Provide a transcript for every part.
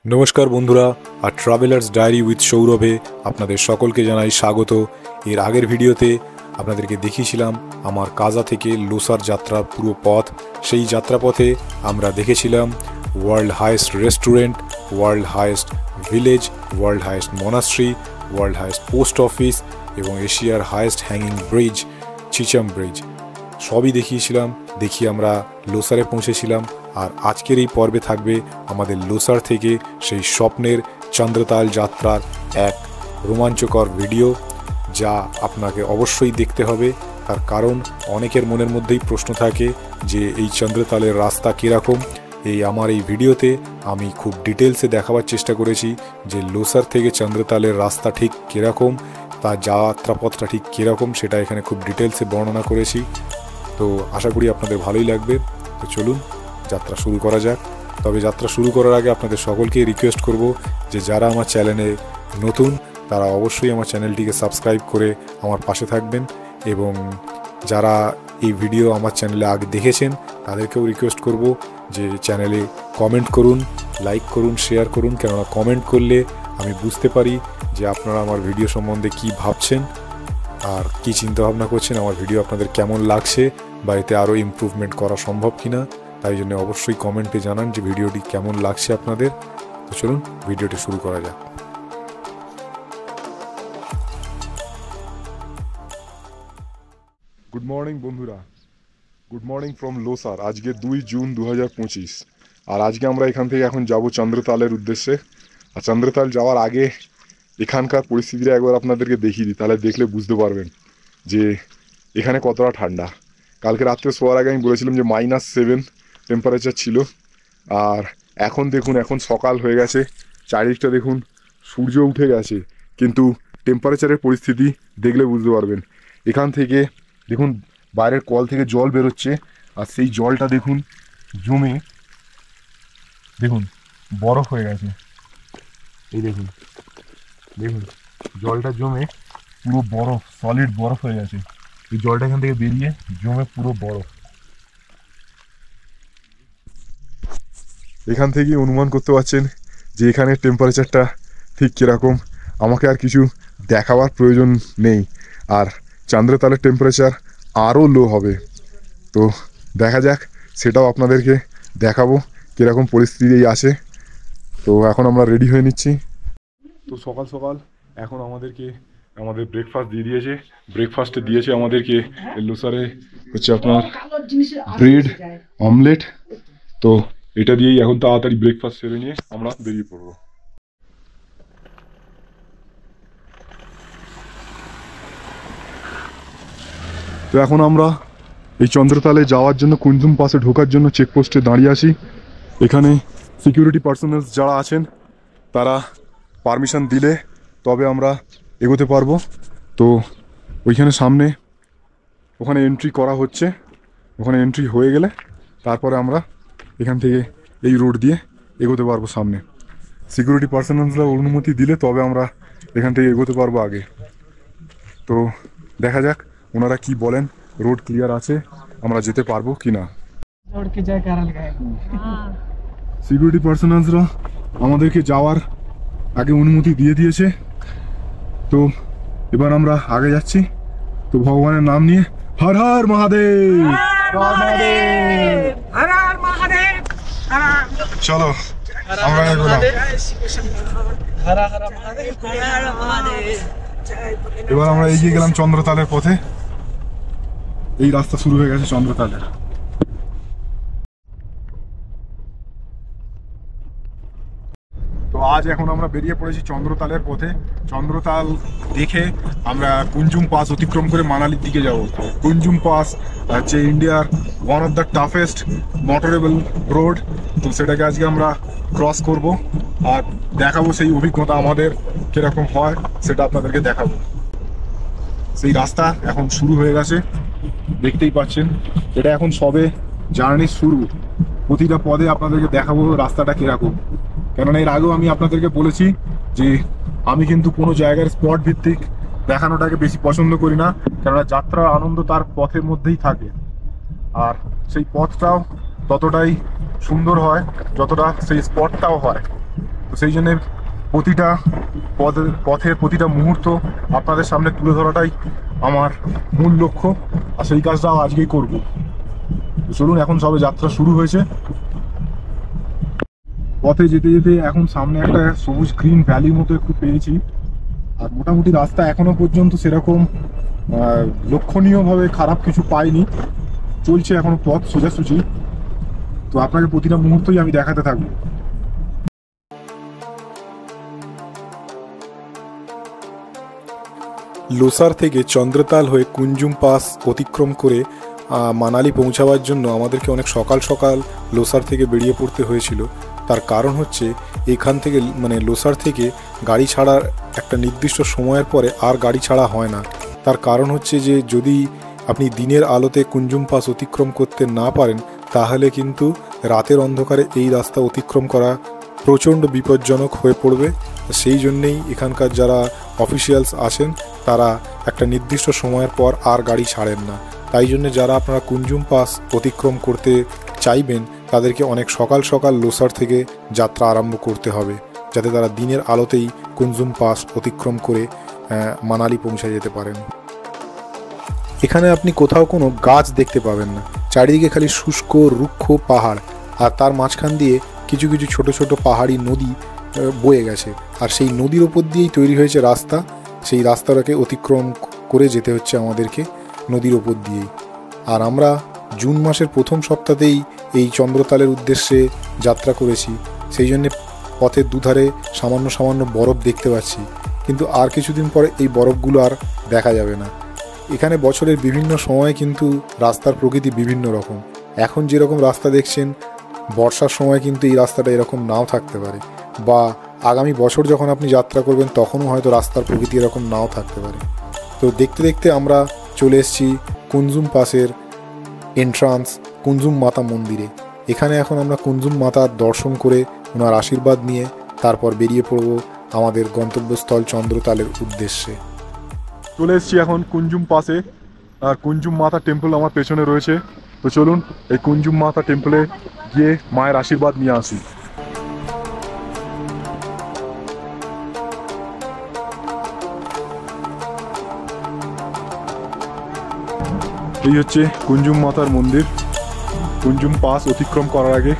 নমস্কার বন্ধুরা, আর travellers diary with সৌরভে আপনাদের সকলকে জানাই স্বাগত। এর আগের ভিডিওতে আপনাদেরকে দেখিয়েছিলাম আমার কাজা থেকে লোসার যাত্রার পুরো পথ। সেই যাত্রাপথে আমরা দেখেছিলাম world highest restaurant, world highest village, world highest monastery, world highest post office এবং এশিয়ার highest hanging bridge, Chicham bridge সবই দেখিয়েছিলাম। দেখিয়ে আমরা লোসারে পৌঁছেছিলাম। আর আজকের এই পর্বে থাকবে আমাদের লোসার থেকে সেই স্বপ্নের চন্দ্রতাল যাত্রার এক রোমাঞ্চকর ভিডিও, যা আপনাকে অবশ্যই দেখতে হবে। তার কারণ অনেকের মনের মধ্যেই প্রশ্ন থাকে যে এই চন্দ্রতালের রাস্তা কীরকম। আমার এই ভিডিওতে আমি খুব ডিটেলসে দেখাবার চেষ্টা করেছি যে লোসার থেকে চন্দ্রতালের রাস্তা ঠিক কীরকম, তার যাত্রাপথটা ঠিক কীরকম, সেটা এখানে খুব ডিটেলসে বর্ণনা করেছি। তো আশা করি আপনাদের ভালোই লাগবে। তো চলুন যাত্রা শুরু করা যাক। তবে যাত্রা শুরু করার আগে আপনাদের সকলকে রিকোয়েস্ট করব যে যারা আমার চ্যানেলে নতুন তারা অবশ্যই আমার চ্যানেলটিকে সাবস্ক্রাইব করে আমার পাশে থাকবেন, এবং যারা এই ভিডিও আমার চ্যানেলে আগে দেখেছেন তাদেরকেও রিকোয়েস্ট করব যে চ্যানেলে কমেন্ট করুন, লাইক করুন, শেয়ার করুন। কেননা কমেন্ট করলে আমি বুঝতে পারি যে আপনারা আমার ভিডিও সম্বন্ধে কী ভাবছেন আর কী চিন্তাভাবনা করছেন, আমার ভিডিও আপনাদের কেমন লাগছে বা এতে আরও ইমপ্রুভমেন্ট করা সম্ভব কিনা। তাই জন্য অবশ্যই কমেন্টে জানান যে ভিডিওটি কেমন লাগছে আপনাদের। তো চলুন ভিডিওটি শুরু করা যাক। গুড মর্নিং বন্ধুরা, গুড মর্নিং ফ্রম লোসার। আজকে 2 জুন 2025। আর আজকে আমরা এখান থেকে এখন যাব চন্দ্রতালের উদ্দেশ্যে। আর চন্দ্রতাল যাওয়ার আগে এখানকার পরিস্থিতিটা একবার আপনাদেরকে দেখিয়ে দিই, তাহলে দেখলে বুঝতে পারবেন যে এখানে কতটা ঠান্ডা। কালকে রাত্রে শোয়ার আগে আমি বলেছিলাম যে -7 টেম্পারেচার ছিল। আর এখন দেখুন, এখন সকাল হয়ে গেছে, চারিদিকটা দেখুন, সূর্য উঠে গেছে, কিন্তু টেম্পারেচারের পরিস্থিতি দেখলে বুঝতে পারবেন। এখান থেকে দেখুন বাইরের কল থেকে জল বেরোচ্ছে, আর সেই জলটা দেখুন জমে দেখুন বরফ হয়ে গেছে। এই দেখুন দেখুন জলটা জমে পুরো বরফ, সলিড বরফ হয়ে গেছে। এই জলটা এখান থেকে বেরিয়ে জমে পুরো বরফ। এখান থেকেই অনুমান করতে পারছেন যে এখানে টেম্পারেচারটা ঠিক কীরকম। আমাকে আর কিছু দেখাবার প্রয়োজন নেই। আর চন্দ্রতালের টেম্পারেচার আরও লো হবে, তো দেখা যাক, সেটাও আপনাদেরকে দেখাবো কীরকম পরিস্থিতি আছে। তো এখন আমরা রেডি হয়ে নিচ্ছি। তো সকাল সকাল এখন আমাদেরকে আমাদের ব্রেকফাস্ট দিয়ে দিয়েছে। ব্রেকফাস্টে দিয়েছে আমাদেরকে লোসারে হচ্ছে আপনার ব্রেড অমলেট। তো এটা দিয়েই এখন তাড়াতাড়ি ব্রেকফাস্ট সেরে নিয়ে আমরা বেরিয়ে পড়বো। তো এখন আমরা এই চন্দ্রতালে যাওয়ার জন্য কুঞ্জুম পাসে ঢোকার জন্য চেকপোস্টে দাঁড়িয়ে আছি। এখানে সিকিউরিটি পার্সোনালস যারা আছেন তারা পারমিশন দিলে তবে আমরা এগোতে পারবো। তো ওইখানে সামনে ওখানে এন্ট্রি করা হচ্ছে, ওখানে এন্ট্রি হয়ে গেলে তারপরে আমরা এখান থেকে এই রোড দিয়ে এগোতে পারবো সামনে। সিকিউরিটি পার্সোনালসরা অনুমতি দিলে তবে আমরা এখান থেকে এগোতে পারবো আগে। তো দেখা যাক ওনারা কি বলেন, রোড ক্লিয়ার আছে, আমরা যেতে পারবো কি না। সিকিউরিটি পার্সোনালসরা আমাদেরকে যাওয়ার আগে অনুমতি দিয়ে দিয়েছে। তো এবার আমরা আগে যাচ্ছি। তো ভগবানের নাম নিয়ে হর হর মহাদেব, চলো আমরা এগোলাম। এবার আমরা এগিয়ে গেলাম চন্দ্রতালের পথে। এই রাস্তা শুরু হয়ে গেছে চন্দ্রতালের। তো আজ এখন আমরা বেরিয়ে পড়েছি চন্দ্রতালের পথে। চন্দ্রতাল দেখে আমরা কুঞ্জুম পাস অতিক্রম করে মানালির দিকে যাব। কুঞ্জুম পাস হচ্ছে ইন্ডিয়ার one of the toughest motorable road. তো সেটাকে আজকে আমরা ক্রস করব আর দেখাবো সেই অভিজ্ঞতা আমাদের কীরকম হয়, সেটা আপনাদেরকে দেখাবো। সেই রাস্তা এখন শুরু হয়ে গেছে, দেখতেই পাচ্ছেন। এটা এখন সবে জার্নির শুরু। প্রতিটা পদে আপনাদেরকে দেখাবো রাস্তাটা কীরকম। কেননা এর আগেও আমি আপনাদেরকে বলেছি যে আমি কিন্তু কোনো জায়গার স্পট ভিত্তিক দেখানোটাকে বেশি পছন্দ করি না, কেননা যাত্রার আনন্দ তার পথের মধ্যেই থাকে। আর সেই পথটাও ততটাই সুন্দর হয় যতটা সেই স্পটটাও হয়। তো সেই জন্যে প্রতিটা পথের প্রতিটা মুহূর্ত আপনাদের সামনে তুলে ধরাটাই আমার মূল লক্ষ্য, আর সেই কাজটাও আজকেই করব। চলুন, এখন সবে যাত্রা শুরু হয়েছে। পথে যেতে যেতে এখন সামনে একটা সবুজ গ্রিন ভ্যালির মতো একটু পেয়েছি, আর মোটামুটি রাস্তা এখনো পর্যন্ত সেরকম লক্ষণীয়ভাবে খারাপ কিছু পাইনি, চলছে এখনো পথ সোজাসুজি। তো আপনাকে প্রতিটা মুহূর্তই আমি দেখাতে থাকবো। লোসার থেকে চন্দ্রতাল হয়ে কুঞ্জুম পাস অতিক্রম করে মানালি পৌঁছাবার জন্য আমাদেরকে অনেক সকাল সকাল লোসার থেকে বেরিয়ে পড়তে হয়েছিল। তার কারণ হচ্ছে এখান থেকে লোসার থেকে গাড়ি ছাড়ার একটা নির্দিষ্ট সময়ের পরে আর গাড়ি ছাড়া হয় না। তার কারণ হচ্ছে যে যদি আপনি দিনের আলোতে কুঞ্জুম পাস অতিক্রম করতে না পারেন, তাহলে কিন্তু রাতের অন্ধকারে এই রাস্তা অতিক্রম করা প্রচণ্ড বিপজ্জনক হয়ে পড়বে। সেই জন্যেই এখানকার যারা অফিসিয়ালস আছেন তারা একটা নির্দিষ্ট সময়ের পর আর গাড়ি ছাড়েন না। তাই জন্য যারা আপনারা কুঞ্জুম পাস অতিক্রম করতে চাইবেন তাদেরকে অনেক সকাল সকাল লোসার থেকে যাত্রা আরম্ভ করতে হবে, যাতে তারা দিনের আলোতেই কুঞ্জুম পাস অতিক্রম করে মানালি পৌঁছে যেতে পারেন। এখানে আপনি কোথাও কোনো গাছ দেখতে পাবেন না, চারিদিকে খালি শুষ্ক রুক্ষ পাহাড়, আর তার মাঝখান দিয়ে কিছু কিছু ছোট ছোট পাহাড়ি নদী বয়ে গেছে, আর সেই নদীর ওপর দিয়েই তৈরি হয়েছে রাস্তা। সেই রাস্তাটাকে অতিক্রম করে যেতে হচ্ছে আমাদেরকে নদীর ওপর দিয়েই। আর আমরা জুন মাসের প্রথম সপ্তাহতেই এই চন্দ্রতালের উদ্দেশ্যে যাত্রা করেছি, সেই জন্যে পথের দুধারে সামান্য সামান্য বরফ দেখতে পাচ্ছি, কিন্তু আর কিছুদিন পরে এই বরফগুলো আর দেখা যাবে না। এখানে বছরের বিভিন্ন সময় কিন্তু রাস্তার প্রকৃতি বিভিন্ন রকম। এখন যেরকম রাস্তা দেখছেন, বর্ষার সময় কিন্তু এই রাস্তাটা এরকম নাও থাকতে পারে, বা আগামী বছর যখন আপনি যাত্রা করবেন তখনও হয়তো রাস্তার প্রকৃতি এরকম নাও থাকতে পারে। তো দেখতে দেখতে আমরা চলে এসেছি কুঞ্জুম পাসের এন্ট্রান্স কুঞ্জুম মাতা মন্দিরে। এখানে এখন আমরা কুঞ্জুম মাতার দর্শন করে ওনার আশীর্বাদ নিয়ে তারপর বেরিয়ে পড়ব আমাদের গন্তব্যস্থল চন্দ্রতালের উদ্দেশ্যে। চলে এসেছি এখন কুঞ্জুম পাসে, আর কুঞ্জুম মাতা টেম্পল আমার পেছনে রয়েছে। তো চলুন এই কুঞ্জুম মাতা টেম্পলে গিয়ে মায়ের আশীর্বাদ নিয়ে আসি। এই হচ্ছে কুঞ্জুম মাতার মন্দির। কুঞ্জুম পাস অতিক্রম করার আগে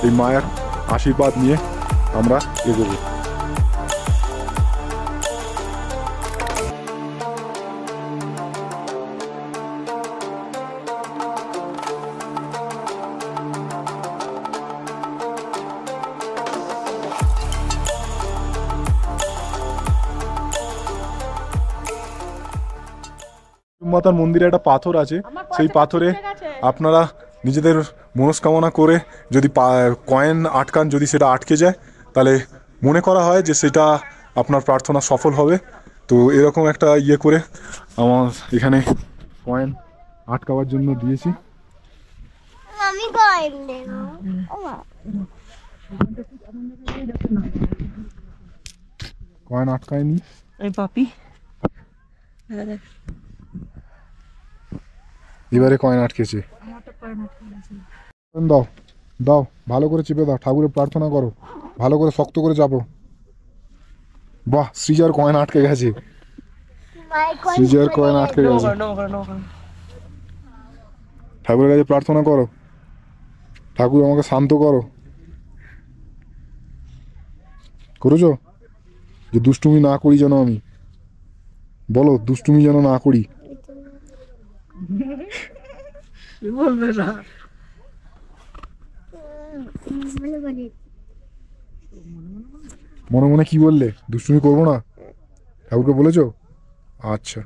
এই মায়ের আশীর্বাদ নিয়ে আমরা এগোবো। মাতার মন্দিরে একটা পাথর আছে, সেই পাথরে আপনারা নিজেদের মনস্কামনা করে যদি কয়েন আটকান, যদি সেটা আটকে যায় তাহলে মনে করা হয় যে সেটা আপনার প্রার্থনা সফল হবে। তো এরকম একটা ইয়ে করে আমার এখানে কয়েন আটকাবার জন্য দিয়েছি। কয়েন আটকায়নি পাপি, এবারে কয়েন আটকেছে। দাও দাও, ভালো করে চেপে দাও, ঠাকুরের প্রার্থনা করো, ভালো করে শক্ত করে চাপো। বাহ, সৃজার কয়েন আটকে গেছে, সৃজার কয়েন আটকে গেছে। ঠাকুরের কাছে প্রার্থনা করো, ঠাকুর আমাকে শান্ত করো। করেছো? যে দুষ্টুমি না করি যেন, আমি বলো দুষ্টুমি যেন না করি। বলবে না, মনে মনে কি বললে? দুষ্টুমি করবো না, ঠাকুরকে বলেছো? আচ্ছা।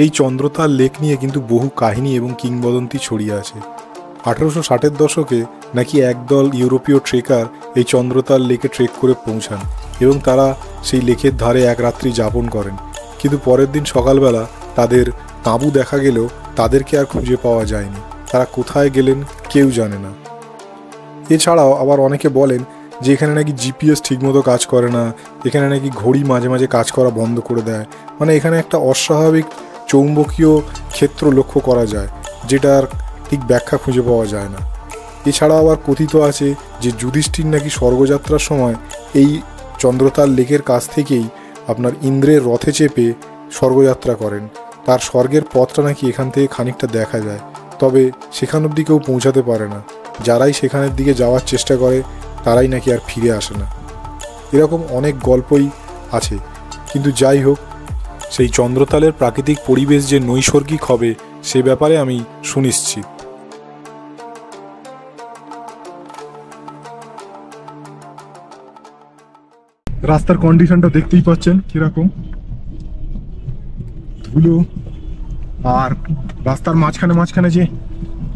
এই চন্দ্রতাল লেক নিয়ে কিন্তু বহু কাহিনী এবং কিংবদন্তি ছড়িয়ে আছে। 1860-এর দশকে নাকি একদল ইউরোপীয় ট্রেকার এই চন্দ্রতাল লেকে ট্রেক করে পৌঁছান এবং তারা সেই লেকের ধারে এক রাত্রি যাপন করেন, কিন্তু পরের দিন সকালবেলা তাদের তাঁবু দেখা গেলেও তাদেরকে আর খুঁজে পাওয়া যায়নি। তারা কোথায় গেলেন কেউ জানে না। এছাড়াও আবার অনেকে বলেন যে এখানে নাকি জিপিএস ঠিকমতো কাজ করে না, এখানে নাকি ঘড়ি মাঝে মাঝে কাজ করা বন্ধ করে দেয়। মানে এখানে একটা অস্বাভাবিক চৌম্বকীয় ক্ষেত্র লক্ষ্য করা যায়, যেটার ঠিক ব্যাখ্যা খুঁজে পাওয়া যায় না। এছাড়া আবার কথিত আছে যে যুধিষ্ঠির নাকি স্বর্গযাত্রার সময় এই চন্দ্রতাল লেকের কাছ থেকেই আপনার ইন্দ্রের রথে চেপে স্বর্গযাত্রা করেন। তার স্বর্গের পথটা নাকি এখান থেকে খানিকটা দেখা যায়, তবে সেখান অবধি কেউ পৌঁছাতে পারে না। যারাই সেখানের দিকে যাওয়ার চেষ্টা করে তারাই নাকি আর ফিরে আসে না। এরকম অনেক গল্পই আছে, কিন্তু যাই হোক, সেই চন্দ্রতালের প্রাকৃতিক পরিবেশ যে নৈসর্গিক হবে সে ব্যাপারে আমি সুনিশ্চিত। রাস্তার কন্ডিশনটা দেখতেই পাচ্ছেন কিরকম ধুলো, আর রাস্তার মাঝখানে যে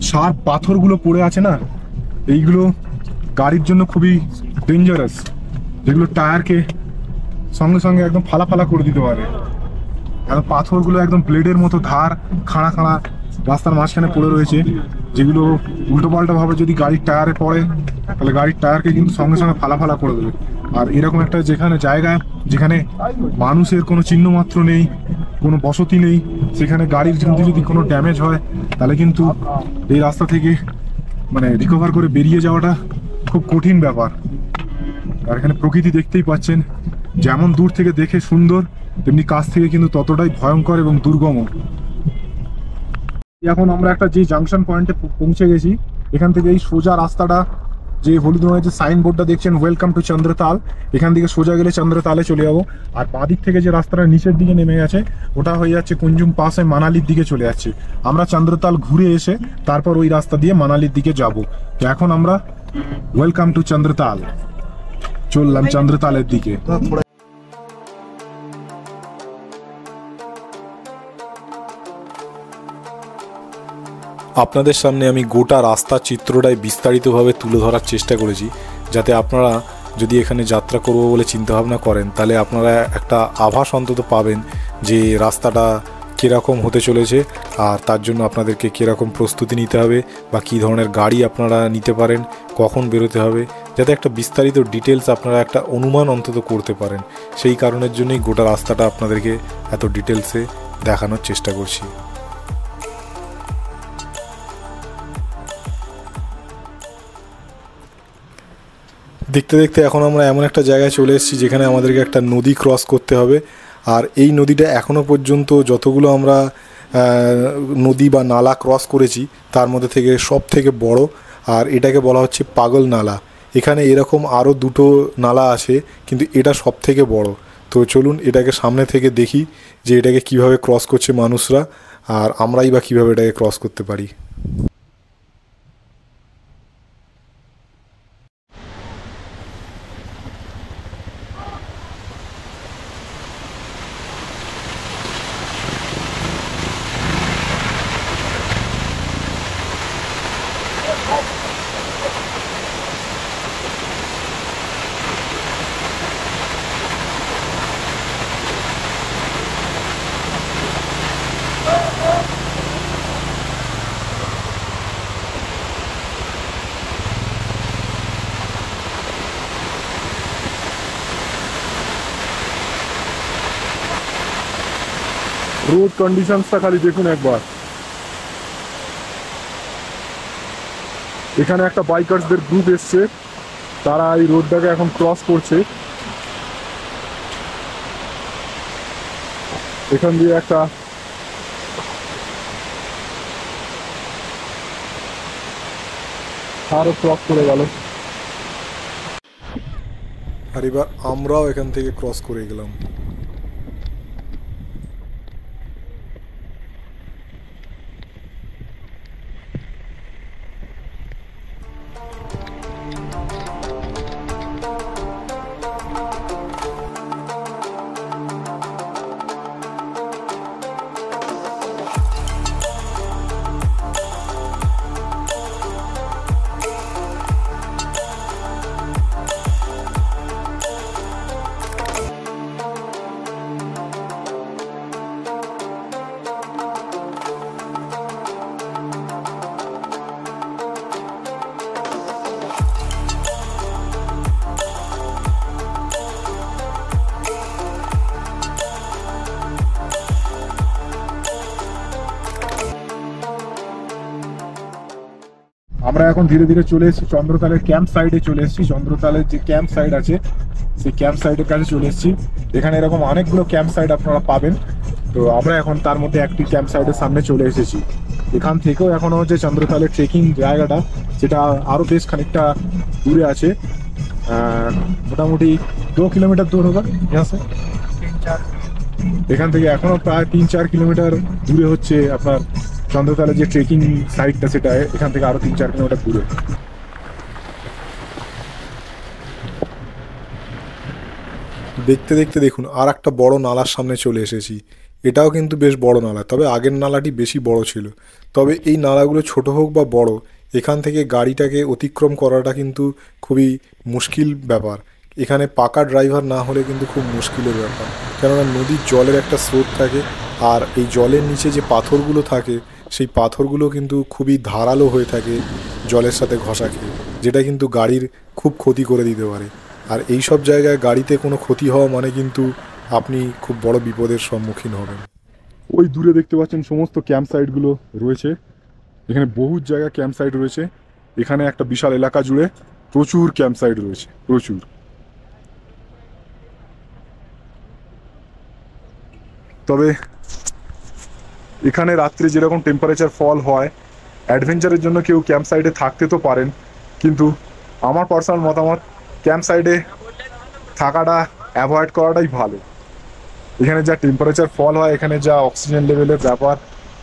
শার্প পাথরগুলো পড়ে আছে না, এইগুলো গাড়ির জন্য খুবই ডেঞ্জারাস, যেগুলো টায়ারকে সঙ্গে সঙ্গে একদম ফালা ফালা করে দিতে পারে। একদম পাথরগুলো একদম ব্লেডের মতো ধার খাড়া খাড়া রাস্তার মাঝখানে পড়ে রয়েছে, যেগুলো উল্টোপাল্টা ভাবে যদি গাড়ির টায়ারে পড়ে তাহলে গাড়ির টায়ারকে কিন্তু সঙ্গে সঙ্গে ফালা ফালা করে দেবে। আর এরকম একটা জায়গায় যেখানে মানুষের কোনো চিহ্ন মাত্র নেই, কোনো বসতি নেই, সেখানে গাড়ির যদি কোনো ড্যামেজ হয় তাহলে কিন্তু এই রাস্তা থেকে মানে রিকভার করে বেরিয়ে যাওয়াটা খুব কঠিন ব্যাপার। আর এখানে প্রকৃতি দেখতেই পাচ্ছেন, যেমন দূর থেকে দেখে সুন্দর, তেমনি কাছ থেকে কিন্তু ততটাই ভয়ঙ্কর এবং দুর্গম। এখন আমরা একটা যে জাংশন পয়েন্টে পৌঁছে গেছি, এখান থেকে এই সোজা রাস্তাটা, যে হলুদ রঙের যে সাইনবোর্ডটা দেখছেন ওয়েলকাম টু চন্দ্রতাল, এখান থেকে সোজা গেলে চন্দ্রতালে চলে যাবো। আর বাঁদিক থেকে যে রাস্তাটা নিচের দিকে নেমে গেছে ওটা হয়ে যাচ্ছে কুঞ্জুম পাস হয়ে মানালির দিকে চলে যাচ্ছে। আমরা চন্দ্রতাল ঘুরে এসে তারপর ওই রাস্তা দিয়ে মানালির দিকে যাব। তো এখন আমরা ওয়েলকাম টু চন্দ্রতাল চললাম চন্দ্রতালের দিকে। আপনাদের সামনে আমি গোটা রাস্তার চিত্রটাই বিস্তারিতভাবে তুলে ধরার চেষ্টা করেছি, যাতে আপনারা যদি এখানে যাত্রা করব বলে চিন্তাভাবনা করেন তাহলে আপনারা একটা আভাস অন্তত পাবেন যে রাস্তাটা কীরকম হতে চলেছে, আর তার জন্য আপনাদেরকে কীরকম প্রস্তুতি নিতে হবে বা কী ধরনের গাড়ি আপনারা নিতে পারেন, কখন বেরোতে হবে, যাতে একটা বিস্তারিত ডিটেলস আপনারা একটা অনুমান অন্তত করতে পারেন। সেই কারণের জন্যই গোটা রাস্তাটা আপনাদেরকে এত ডিটেলসে দেখানোর চেষ্টা করছি। দেখতে দেখতে এখন আমরা এমন একটা জায়গায় চলে এসেছি যেখানে আমাদেরকে একটা নদী ক্রস করতে হবে। আর এই নদীটা এখনও পর্যন্ত যতগুলো আমরা নদী বা নালা ক্রস করেছি তার মধ্যে থেকে সব থেকে বড়, আর এটাকে বলা হচ্ছে পাগল নালা। এখানে এরকম আরও দুটো নালা আছে, কিন্তু এটা সব থেকে বড়। তো চলুন এটাকে সামনে থেকে দেখি যে এটাকে কিভাবে ক্রস করছে মানুষরা, আর আমরাই বা কীভাবে এটাকে ক্রস করতে পারি। রোড কন্ডিশনসটা খালি দেখুন একবার। এখানে একটা বাইকার্সদের গ্রুপ এসছে, তারা এই রোডটাকে এখন ক্রস করছে। এখান দিয়ে একটা আরো ক্রস করে গেল, আর এবার আমরাও এখান থেকে ক্রস করে গেলাম। আমরা এখন ধীরে ধীরে চলে এসেছি চন্দ্রতালের ক্যাম্প সাইডে চলে এসেছি। চন্দ্রতালের যে ক্যাম্প সাইড আছে সেই ক্যাম্প সাইডের কাছে চলে এসেছি। এখানে এরকম অনেকগুলো ক্যাম্প সাইড আপনারা পাবেন। তো আমরা এখন তার মধ্যে একটি ক্যাম্প সাইডের সামনে চলে এসেছি। এখান থেকেও এখনো হচ্ছে চন্দ্রতালের ট্রেকিং জায়গাটা, যেটা আরো বেশ খানিকটা দূরে আছে, মোটামুটি 2 কিলোমিটার দূর হবে এখান থেকে। এখনো প্রায় 3-4 কিলোমিটার দূরে হচ্ছে আপনার চন্দ্রতালের যে ট্রেকিং সাইটটা, সেটা এখান থেকে আরো 3-4 কিলোমিটার দূরে। দেখতে দেখতে দেখুন আর একটা বড় নালার সামনে চলে এসেছি। এটাও কিন্তু বেশ বড় নালা, তবে আগের নালাটি বেশি বড় ছিল। তবে এই নালাগুলো ছোট হোক বা বড়, এখান থেকে গাড়িটাকে অতিক্রম করাটা কিন্তু খুবই মুশকিল ব্যাপার। এখানে পাকা ড্রাইভার না হলে কিন্তু খুব মুশকিলের ব্যাপার, কেননা নদীর জলের একটা স্রোত থাকে, আর এই জলের নিচে যে পাথরগুলো থাকে সেই পাথরগুলো কিন্তু খুবই ধারালো হয়ে থাকে জলের সাথে ঘষা খেয়ে, যেটা কিন্তু গাড়ির খুব ক্ষতি করে দিতে পারে। আর এই সব জায়গায় গাড়িতে কোনো ক্ষতি হওয়া মানে কিন্তু আপনি খুব বড় বিপদের সম্মুখীন হবেন। ওই দূরে দেখতে পাচ্ছেন সমস্ত ক্যাম্প সাইটগুলো রয়েছে। এখানে বহু জায়গায় ক্যাম্প সাইট রয়েছে। এখানে একটা বিশাল এলাকা জুড়ে প্রচুর ক্যাম্প সাইট রয়েছে, প্রচুর। তবে এখানে রাত্রে যেরকম টেম্পারেচার ফল হয়, অ্যাডভেঞ্চারের জন্য কেউ ক্যাম্প সাইডে থাকতে তো পারেন, কিন্তু আমার পার্সোনাল মতামত ক্যাম্প সাইডে থাকাটা অ্যাভয়েড করাটাই ভালো। এখানে যা টেম্পারেচার ফল হয়, এখানে যা অক্সিজেন লেভেলের ব্যাপার,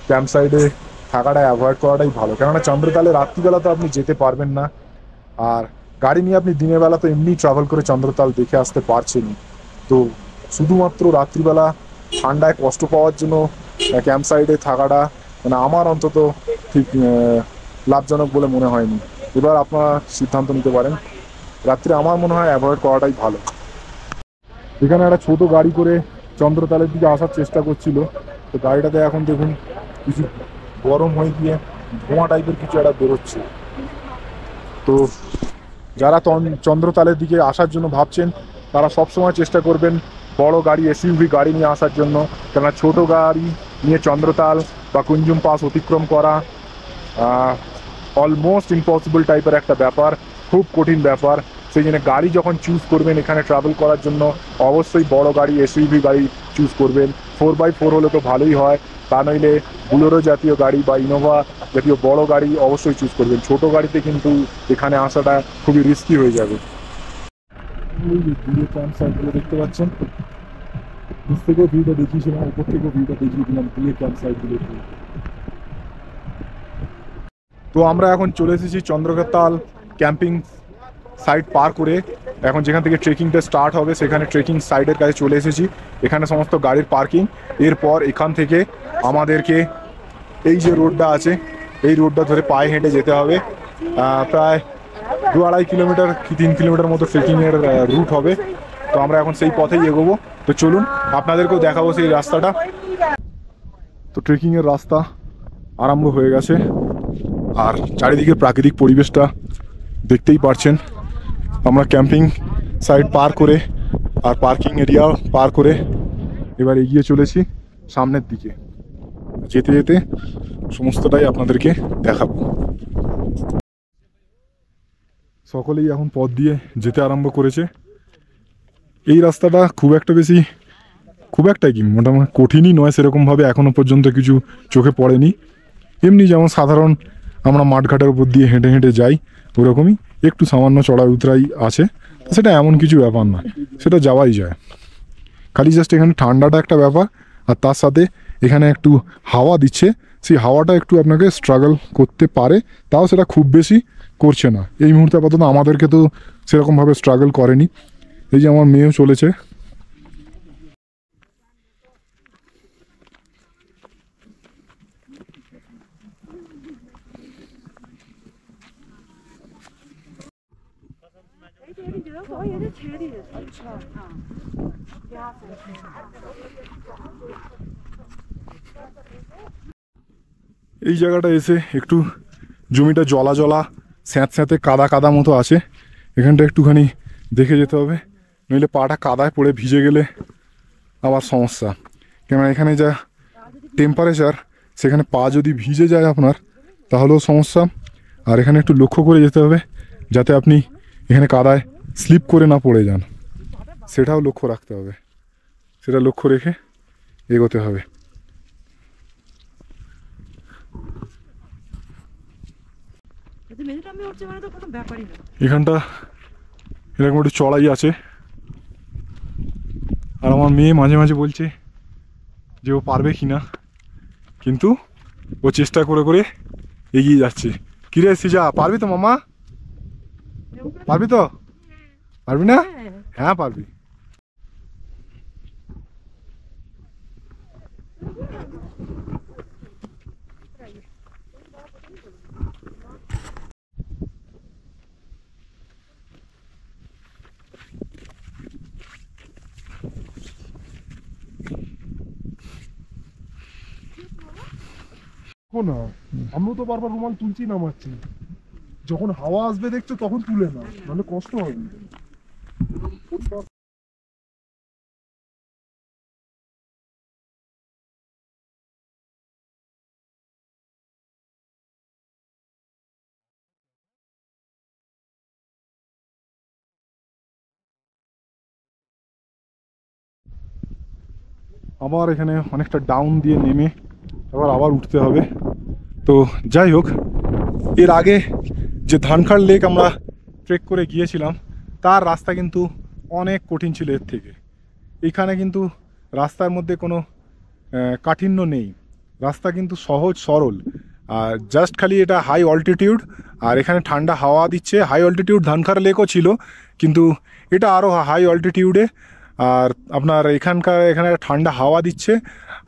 ক্যাম্প সাইডে থাকাটা অ্যাভয়েড করাটাই ভালো। কেননা চন্দ্রতালে রাত্রিবেলা তো আপনি যেতে পারবেন না, আর গাড়ি নিয়ে আপনি দিনের বেলা তো এমনি ট্রাভেল করে চন্দ্রতাল দেখে আসতে পারছেনই। তো শুধুমাত্র রাত্রিবেলা ঠান্ডায় কষ্ট পাওয়ার জন্য ক্যাম্প সাইডে থাকাটা মানে আমার অন্তত ঠিক লাভজনক বলে মনে হয়নি। এবার আপনারা সিদ্ধান্ত নিতে পারেন। রাত্রে আমার মনে হয় অ্যাভয়েড করাটাই ভালো। এখানে একটা ছোট গাড়ি করে চন্দ্রতালের দিকে আসার চেষ্টা করছিল, তো গাড়িটাতে এখন দেখুন কিছু গরম হয়ে গিয়ে ধোঁয়া টাইপের কিছু একটা বেরোচ্ছে। তো যারা চন্দ্রতালের দিকে আসার জন্য ভাবছেন, তারা সবসময় চেষ্টা করবেন বড় গাড়ি, এসইউভি গাড়ি নিয়ে আসার জন্য। কেননা ছোট গাড়ি নিয়ে চন্দ্রতাল বা কুঞ্জুম পাস অতিক্রম করা অলমোস্ট ইম্পসিবল টাইপের একটা ব্যাপার, খুব কঠিন ব্যাপার। সেই জন্য গাড়ি যখন চুজ করবেন এখানে ট্রাভেল করার জন্য, অবশ্যই বড় গাড়ি, এসইউভি গাড়ি চুজ করবেন। 4x4 হলে তো ভালোই হয়, তা নইলে বুলেরো জাতীয় গাড়ি বা ইনোভা জাতীয় বড় গাড়ি অবশ্যই চুজ করবেন। ছোট গাড়িতে কিন্তু এখানে আসাটা খুবই রিস্কি হয়ে যাবে। ক্যাম্প সাইটগুলো দেখতে পাচ্ছেন, নিচ থেকেও ভিউটা দেখিয়েছিলাম, উপর থেকেও ভিউটা দেখিয়ে দিলাম দূরে ক্যাম্প সাইটগুলো। তো আমরা এখন চলে এসেছি চন্দ্রতাল ক্যাম্পিং সাইট পার করে। এখন যেখান থেকে ট্রেকিংটা স্টার্ট হবে সেখানে ট্রেকিং সাইডের কাছে চলে এসেছি। এখানে সমস্ত গাড়ির পার্কিং। এরপর এখান থেকে আমাদেরকে এই যে রোডটা আছে, এই রোডটা ধরে পায়ে হেঁটে যেতে হবে। প্রায় 2-2.5 কিলোমিটার কি 3 কিলোমিটার মতো ট্রেকিংয়ের রুট হবে। তো আমরা এখন সেই পথেই এগোবো। তো চলুন আপনাদেরকেও দেখাবো সেই রাস্তাটা। তো ট্রেকিংয়ের রাস্তা আরম্ভ হয়ে গেছে, আর চারিদিকে প্রাকৃতিক পরিবেশটা দেখতেই পারছেন। আমরা ক্যাম্পিং সাইট পার করে আর পার্কিং এরিয়া পার করে এবার এগিয়ে চলেছি সামনের দিকে। যেতে যেতে সমস্তটাই আপনাদেরকে দেখাবো। সকলেই এখন পথ দিয়ে যেতে আরম্ভ করেছে। এই রাস্তাটা খুব একটা কি মোটামুটি কঠিনই নয় সেরকমভাবে, এখনো পর্যন্ত কিছু চোখে পড়েনি। এমনি যেমন সাধারণ আমরা মাঠঘাটের উপর দিয়ে হেঁটে হেঁটে যাই, ওরকমই একটু সামান্য চড়াই উতরাই আছে। সেটা এমন কিছু ব্যাপার না, সেটা যাওয়াই যায়। খালি জাস্ট এখানে ঠান্ডাটা একটা ব্যাপার, আর তার সাথে এখানে একটু হাওয়া দিচ্ছে, সেই হাওয়াটা একটু আপনাকে স্ট্রাগল করতে পারে, তাও সেটা খুব বেশি করছে না এই মুহূর্তে আপাতত। আমাদেরকে তো সেরকমভাবে স্ট্রাগল করেনি। এই যে আমার মেয়েও চলেছে। এই জায়গাটা এসে একটু জমিটা জলা জলা স্যাঁত স্যাঁতে কাদা কাদা মতো আছে, এখানটা একটুখানি দেখে যেতে হবে, নইলে পাটা কাদায় পড়ে ভিজে গেলে আবার সমস্যা। কেননা এখানে যা টেম্পারেচার, সেখানে পা যদি ভিজে যায় আপনার তাহলেও সমস্যা, আর এখানে একটু লক্ষ্য করে যেতে হবে যাতে আপনি এখানে কাদায় স্লিপ করে না পড়ে যান, সেটাও লক্ষ্য রাখতে হবে, সেটা লক্ষ্য রেখে এগোতে হবে। এখানটা এরকম একটু চড়াই আছে, আর আমার মেয়ে মাঝে মাঝে বলছে যে ও পারবে কিনা, কিন্তু ও চেষ্টা করে করে এগিয়ে যাচ্ছে। কিরে সিজা, পারবি তো মামা? পারবি তো? পারবি না? হ্যাঁ পারবি। না আমিও তো বারবার রুমাল তুলছি নামাচ্ছি, যখন হাওয়া আসবে দেখছো তখন তুলে না, নাহলে কষ্ট হবে। আবার এখানে অনেকটা ডাউন দিয়ে নেমে আবার উঠতে হবে। তো যাই হোক, এর আগে যে ধানখাড় লেক আমরা ট্রেক করে গিয়েছিলাম তার রাস্তা কিন্তু অনেক কঠিন ছিল এর থেকে। এখানে কিন্তু রাস্তার মধ্যে কোনো কাঠিন্য নেই, রাস্তা কিন্তু সহজ সরল, আর জাস্ট খালি এটা হাই অল্টিটিউড, আর এখানে ঠান্ডা হাওয়া দিচ্ছে। হাই অল্টিটিউড ধানখাড় লেকও ছিল, কিন্তু এটা আরও হাই অল্টিটিউডে, আর আপনার এখানে ঠান্ডা হাওয়া দিচ্ছে,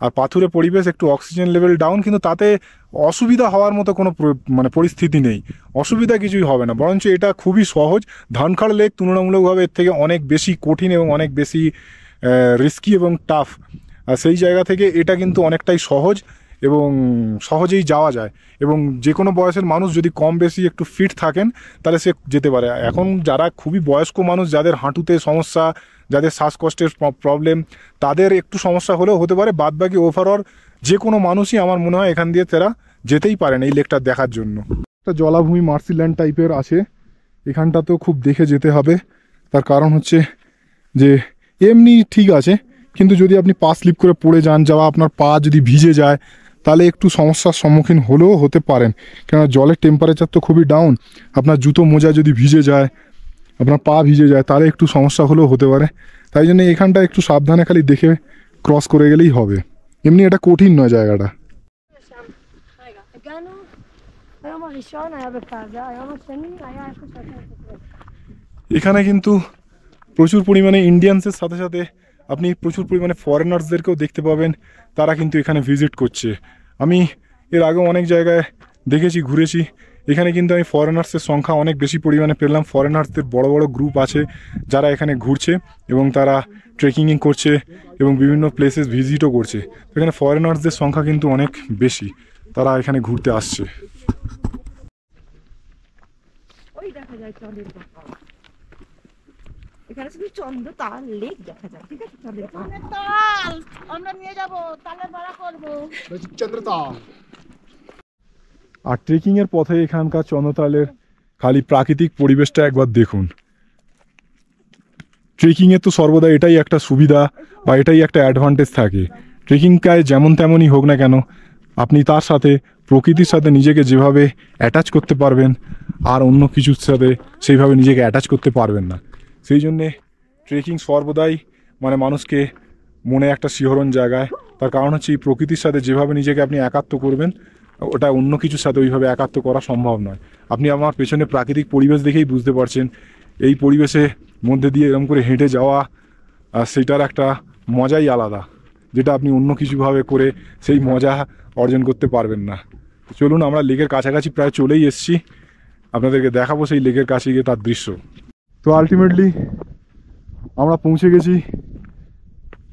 আর পাথুরে পরিবেশ, একটু অক্সিজেন লেভেল ডাউন, কিন্তু তাতে অসুবিধা হওয়ার মতো কোনো মানে পরিস্থিতি নেই, অসুবিধা কিছুই হবে না, বরঞ্চ এটা খুবই সহজ। ধানখাড় লেক তুলনামূলকভাবে এর থেকে অনেক বেশি কঠিন এবং অনেক বেশি রিস্কি এবং টাফ, আর সেই জায়গা থেকে এটা কিন্তু অনেকটাই সহজ এবং সহজেই যাওয়া যায়, এবং যে কোনো বয়সের মানুষ যদি কম বেশি একটু ফিট থাকেন তাহলে সে যেতে পারে। এখন যারা খুবই বয়স্ক মানুষ, যাদের হাঁটুতে সমস্যা, যাদের শ্বাসকষ্টের প্রবলেম, তাদের একটু সমস্যা হলেও হতে পারে, বাদবাকি ওভারঅল যে কোনো মানুষই আমার মনে হয় এখান দিয়ে তারা যেতেই পারেন এই লেকটা দেখার জন্য। একটা জলাভূমি মার্সিল্যান্ড টাইপের আছে এখানটা, তো খুব দেখে যেতে হবে। তার কারণ হচ্ছে যে এমনি ঠিক আছে, কিন্তু যদি আপনি পা স্লিপ করে পড়ে যান, যাওয়া আপনার পা যদি ভিজে যায় তাহলে একটু সমস্যার সম্মুখীন হলেও হতে পারেন, কেননা জলের টেম্পারেচার তো খুবই ডাউন। আপনার জুতো মোজা যদি ভিজে যায়, আপনার পা ভিজে যায়, তাহলে একটু সমস্যা হলেও হতে পারে। তাই জন্য এখানটা একটু সাবধানে খালি দেখে ক্রস করে গেলেই হবে, এমনি এটা কঠিন নয় জায়গাটা। এখানে কিন্তু প্রচুর পরিমাণে ইন্ডিয়ানসের সাথে সাথে আপনি প্রচুর পরিমাণে ফরেনার্সদেরকেও দেখতে পাবেন, তারা কিন্তু এখানে ভিজিট করছে। আমি এর আগে অনেক জায়গায় দেখেছি, ঘুরেছি, এখানে কিন্তু আমি ফরেনার্সের সংখ্যা অনেক বেশি পরিমাণে পেলাম। ফরেনার্সদের বড় বড় গ্রুপ আছে যারা এখানে ঘুরছে এবং তারা ট্রেকিং করছে এবং বিভিন্ন প্লেসেস ভিজিটও করছে। এখানে ফরেনার্সদের সংখ্যা কিন্তু অনেক বেশি, তারা এখানে ঘুরতে আসছে। এখানে শুধু চন্দ্রতাল লেক দেখা যায়, ঠিক আছে? চন্দ্রতাল আমরা নিয়ে যাব, তালে ভাড়া করব চন্দ্রতাল। আর ট্রেকিংয়ের পথে এখানকার চন্দ্রতালের খালি প্রাকৃতিক পরিবেশটা একবার দেখুন। ট্রেকিংয়ে তো সর্বদা এটাই একটা সুবিধা বা এটাই একটা অ্যাডভান্টেজ থাকে, ট্রেকিংটায় যেমন তেমনই হোক না কেন, আপনি তার সাথে প্রকৃতির সাথে নিজেকে যেভাবে অ্যাটাচ করতে পারবেন আর অন্য কিছুর সাথে সেইভাবে নিজেকে অ্যাটাচ করতে পারবেন না। সেই জন্যে ট্রেকিং সর্বদাই মানে মানুষকে মনে একটা শিহরণ জায়গায়, তার কারণ হচ্ছে এই প্রকৃতির সাথে যেভাবে নিজেকে আপনি একাত্ম করবেন, ওটা অন্য কিছুর সাথে ওইভাবে একাত্ম করা সম্ভব নয়। আপনি আমার পেছনে প্রাকৃতিক পরিবেশ দেখেই বুঝতে পারছেন, এই পরিবেশে মধ্যে দিয়ে এরকম করে হেঁটে যাওয়া, সেটার একটা মজাই আলাদা, যেটা আপনি অন্য কিছুভাবে করে সেই মজা অর্জন করতে পারবেন না। চলুন, আমরা লেকের কাছাকাছি প্রায় চলেই এসেছি, আপনাদেরকে দেখাবো সেই লেকের কাছে গিয়ে তার দৃশ্য। তো আলটিমেটলি আমরা পৌঁছে গেছি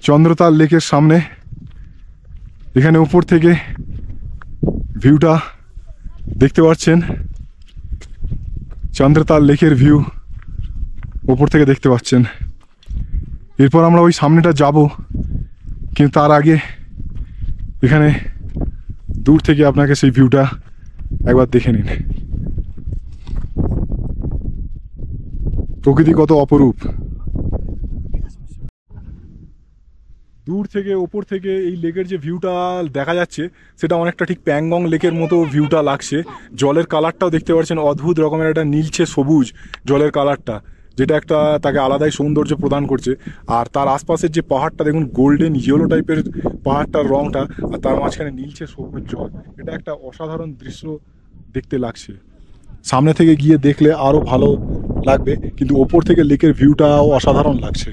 চন্দ্রতাল লেকের সামনে। এখানে উপর থেকে ভিউটা দেখতে পাচ্ছেন, চন্দ্রতাল লেকের ভিউ উপর থেকে দেখতে পাচ্ছেন। এরপর আমরা ওই সামনেটা যাব, কিন্তু তার আগে এখানে দূর থেকে আপনাকে সেই ভিউটা একবার দেখে নিন। প্রকৃতি কত অপরূপ। দূর থেকে ওপর থেকে এই লেকের যে ভিউটা দেখা যাচ্ছে সেটা অনেকটা ঠিক প্যাংগং লেকের মতো ভিউটা লাগছে। জলের কালারটাও দেখতে পাচ্ছেন অদ্ভুত রকমের একটা নীলচে সবুজ জলের কালারটা, যেটা একটা তাকে আলাদাই সৌন্দর্য প্রদান করছে। আর তার আশপাশের যে পাহাড়টা দেখুন গোল্ডেন ইয়েলো টাইপের পাহাড়টার রংটা, আর তার মাঝখানে নীলচে সবুজ জল, এটা একটা অসাধারণ দৃশ্য দেখতে লাগছে। সামনে থেকে গিয়ে দেখলে আরও ভালো লাগবে, কিন্তু ওপর থেকে লেকের ভিউটাও অসাধারণ লাগছে।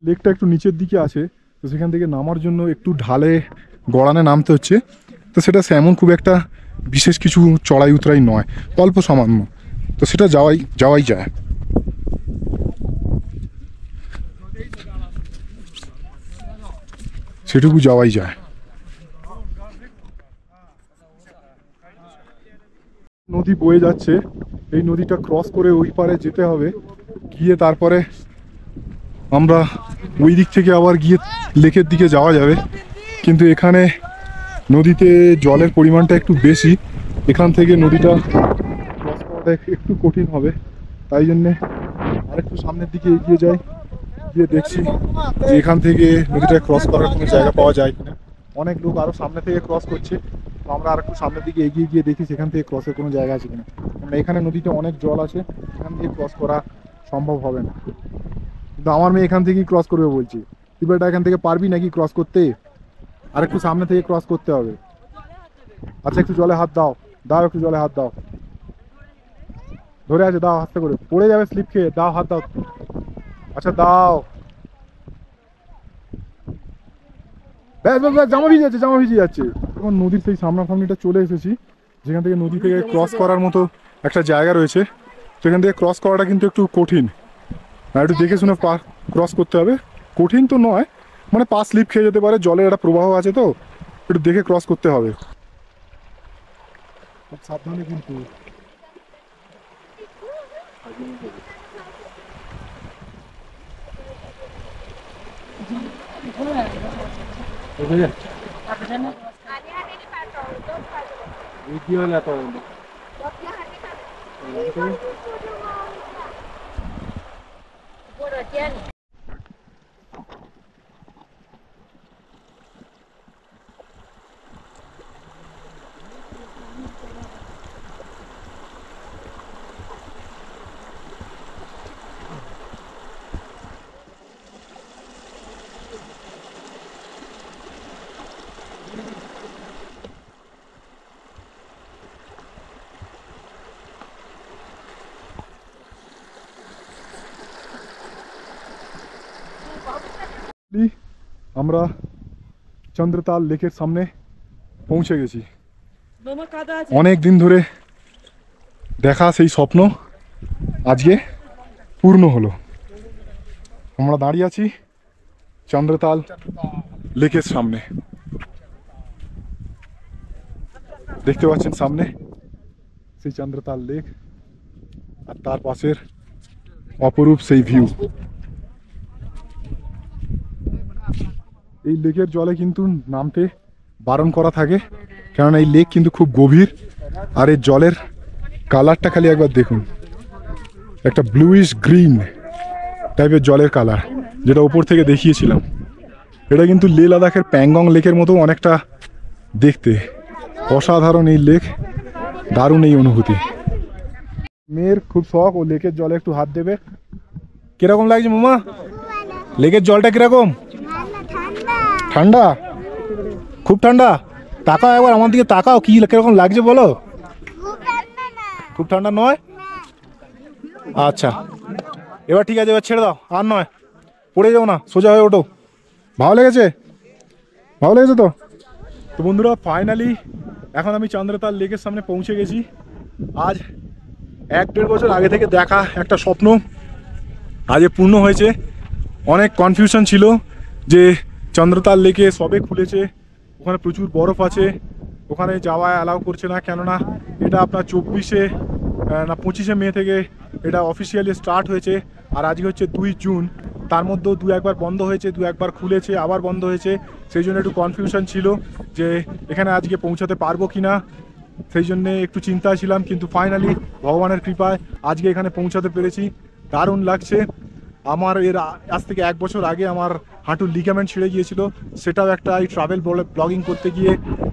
লেকটা একটু নিচের দিকে আছে, তো সেখান থেকে নামার জন্য একটু ঢালে গড়ানে নামতে হচ্ছে। তো সেটা এমন খুব একটা বিশেষ কিছু চড়াই উতরাই নয়, অল্প সামান্য, তো সেটা যাওয়াই যায়। সেটুকু যাওয়াই যায়। নদী বয়ে যাচ্ছে, এই নদীটা ক্রস করে ওই পারে যেতে হবে, গিয়ে তারপরে আমরা ওই দিক থেকে আবার গিয়ে লেকের দিকে যাওয়া যাবে। কিন্তু এখানে নদীতে জলের পরিমাণটা একটু বেশি, এখান থেকে নদীটা ক্রস করাটা একটু কঠিন হবে। তাই জন্যে আরেকটু সামনের দিকে এগিয়ে যাই, গিয়ে দেখছি যে এখান থেকে নদীটা ক্রস করার কোনো জায়গা পাওয়া যায় কিনা। অনেক লোক আরও সামনে থেকে ক্রস করছে, তো আমরা আরেকটু সামনের দিকে এগিয়ে গিয়ে দেখি সেখান থেকে ক্রসের কোনো জায়গা আছে কিনা। এখানে নদীতে অনেক জল আছে, এখান থেকে ক্রস করা সম্ভব হবে না। কিন্তু আমার মেয়ে এখান থেকেই ক্রস করবে বলছি। তুই বেটা এখান থেকে পারবি নাকি ক্রস করতে? আরেকটু সামনে থেকে ক্রস করতে হবে। আচ্ছা একটু জলে হাত দাও, একটু জলে হাত দাও, ধরে আছে, দাও হাতে করে, পড়ে যাবে স্লিপ খেয়ে, দাও হাত দাও। আচ্ছা দাও, ব্যাস ব্যাস ব্যাস, জামা ভিজে যাচ্ছে। এখন নদীর সেই সামনাসামনিটা চলে এসেছি, যেখান থেকে নদী থেকে ক্রস করার মতো একটা জায়গা রয়েছে। সেখান থেকে ক্রস করাটা কিন্তু একটু কঠিন, একটু দেখে শুনে ক্রস করতে হবে। কঠিন তো নয়, মানে পা স্লিপ খেয়ে যেতে পারে, জলের একটা প্রবাহ আছে, তো একটু দেখে ক্রস করতে হবে, খুব সাবধানে কিন্তু। আমরা চন্দ্রতাল লেকের সামনে পৌঁছে গেছি। অনেক দিন ধরে দেখা সেই স্বপ্ন আজকে পূর্ণ হলো। আমরা দাঁড়িয়ে আছি চন্দ্রতাল লেকের সামনে, দেখতে পাচ্ছেন সামনে সেই চন্দ্রতাল লেক, আর তার পাশের অপরূপ সেই ভিউ। এই লেকের জলে কিন্তু নামতে বারণ করা থাকে, কেননা এই লেক কিন্তু খুব গভীর। আর এই জলের কালারটা খালি একবার দেখুন, একটা ব্লুইশ গ্রিন টাইপের জলের কালার, যেটা উপর থেকে দেখিয়েছিলাম। এটা কিন্তু লে লাদাখের প্যাংগং লেকের মতো অনেকটা দেখতে। অসাধারণ এই লেক, দারুণ এই অনুভূতি। মেয়ের খুব শখ, ও লেকের জলে একটু হাত দেবে। কিরকম লাগছে মামা লেকের জলটা? কিরকম? ঠান্ডা, খুব ঠান্ডা। তাকাও একবার আমার দিকে, তাকাও, কি কিরকম লাগছে বলো। খুব ঠান্ডা নয়? আচ্ছা এবার ঠিক আছে, এবার ছেড়ে দাও, আর নয়, পড়ে যাও না, সোজা হয়ে ওঠো। ভালো লেগেছে? ভালো লেগেছে তো? তো বন্ধুরা ফাইনালি এখন আমি চন্দ্রতাল লেকের সামনে পৌঁছে গেছি। আজ 1-1.5 বছর আগে থেকে দেখা একটা স্বপ্ন আজ পূর্ণ হয়েছে। অনেক কনফিউশন ছিল যে চন্দ্রতাল লেকে সবে খুলেছে, ওখানে প্রচুর বরফ আছে, ওখানে যাওয়া অ্যালাউ করছে না, কেননা এটা আপনার 25 মে থেকে এটা অফিসিয়ালি স্টার্ট হয়েছে। আর আজকে হচ্ছে 2 জুন, তার মধ্যেও 2-1 বন্ধ হয়েছে, 2-1 খুলেছে, আবার বন্ধ হয়েছে। সেই জন্য একটু কনফিউশন ছিল যে এখানে আজকে পৌঁছাতে পারবো কি না, সেই জন্যে একটু চিন্তায় ছিলাম। কিন্তু ফাইনালি ভগবানের কৃপায় আজকে এখানে পৌঁছাতে পেরেছি। দারুণ লাগছে। আমার আজ থেকে 1 বছর আগে আমার হাঁটুর লিগামেন্ট ছিঁড়ে গিয়েছিল, সেটাও একটা এই ট্রাভেল ব্লগিং করতে গিয়ে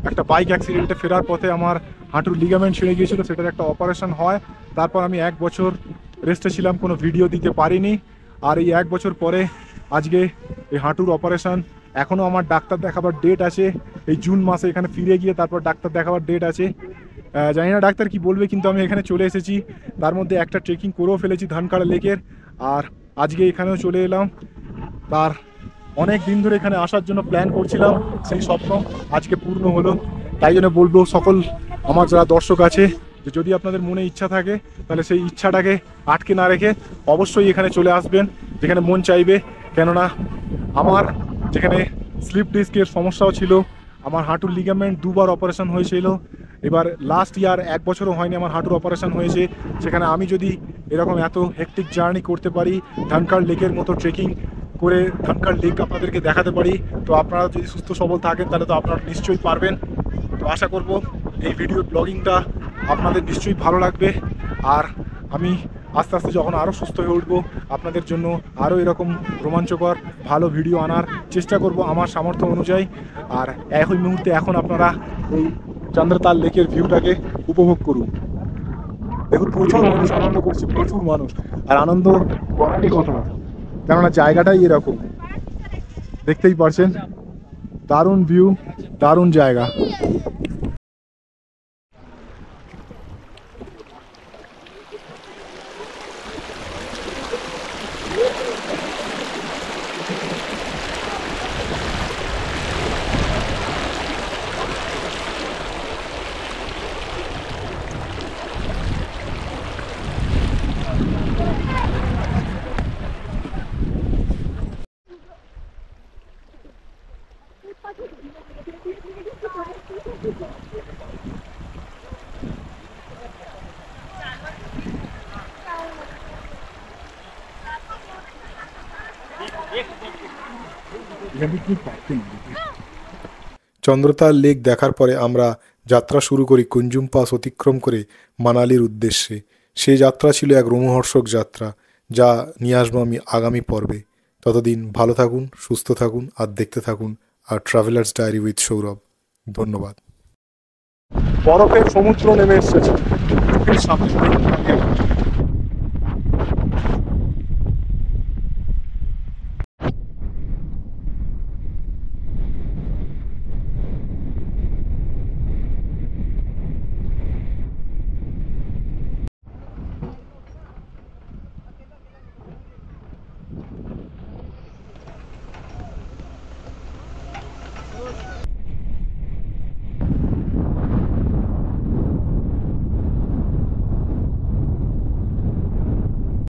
একটা বাইক অ্যাক্সিডেন্টে ফেরার পথে আমার হাঁটুর লিগামেন্ট ছিঁড়ে গিয়েছিল, সেটার একটা অপারেশন হয়। তারপর আমি 1 বছর রেস্টে ছিলাম, কোনো ভিডিও দিতে পারিনি। আর এই 1 বছর পরে আজকে এই হাঁটুর অপারেশন, এখনও আমার ডাক্তার দেখাবার ডেট আছে এই জুন মাসে, এখানে ফিরে গিয়ে তারপর ডাক্তার দেখাবার ডেট আছে। জানি না ডাক্তার কি বলবে, কিন্তু আমি এখানে চলে এসেছি। তার মধ্যে একটা ট্রেকিং করেও ফেলেছি ধানকাড়া লেকের, আর আজকে এখানেও চলে এলাম। তার অনেক দিন ধরে এখানে আসার জন্য প্ল্যান করছিলাম, সেই স্বপ্ন আজকে পূর্ণ হলো। তাই জন্য বলবো সকল আমার যারা দর্শক আছে, যে যদি আপনাদের মনে ইচ্ছা থাকে তাহলে সেই ইচ্ছাটাকে আটকে না রেখে অবশ্যই এখানে চলে আসবেন যেখানে মন চাইবে। কেননা আমার যেখানে স্লিপ ডিস্কের সমস্যাও ছিল, আমার হাঁটুর লিগামেন্ট 2বার অপারেশন হয়েছিল, এবার লাস্ট ইয়ার 1 বছরও হয়নি আমার হাঁটুর অপারেশন হয়েছে। সেখানে আমি যদি এরকম এত হেক্টিক জার্নি করতে পারি, ধানকাড় লেকের মতো ট্রেকিং করে ধানকাড় লেক আপনাদেরকে দেখাতে পারি, তো আপনারা যদি সুস্থ সবল থাকেন তাহলে তো আপনারা নিশ্চয়ই পারবেন। তো আশা করব এই ভিডিও ব্লগিংটা আপনাদের নিশ্চয়ই ভালো লাগবে। আর আমি আস্তে আস্তে যখন আরও সুস্থ হয়ে উঠবো, আপনাদের জন্য আরও এরকম রোমাঞ্চকর ভালো ভিডিও আনার চেষ্টা করব আমার সামর্থ্য অনুযায়ী। আর এই মুহূর্তে এখন আপনারা এই চন্দ্রতাল লেকের ভিউটাকে উপভোগ করুন। দেখুন প্রচুর মানুষ আনন্দ করছে, প্রচুর মানুষ। আর আনন্দ করারই কথা, কেননা জায়গাটাই এরকম, দেখতেই পারছেন। দারুণ ভিউ, দারুণ জায়গা। চন্দ্রতাল লেক দেখার পরে আমরা যাত্রা শুরু করি কুঞ্জুম পাস অতিক্রম করে মানালির উদ্দেশ্যে। সে যাত্রা ছিল এক রোমহর্ষক যাত্রা, যা নিয়ে আসবো আমি আগামী পর্বে। ততদিন ভালো থাকুন, সুস্থ থাকুন, আর দেখতে থাকুন আর ট্রাভেলার্স ডায়েরি উইথ সৌরভ। ধন্যবাদ। বরফের সমুদ্র নেমে এসেছে সামনে।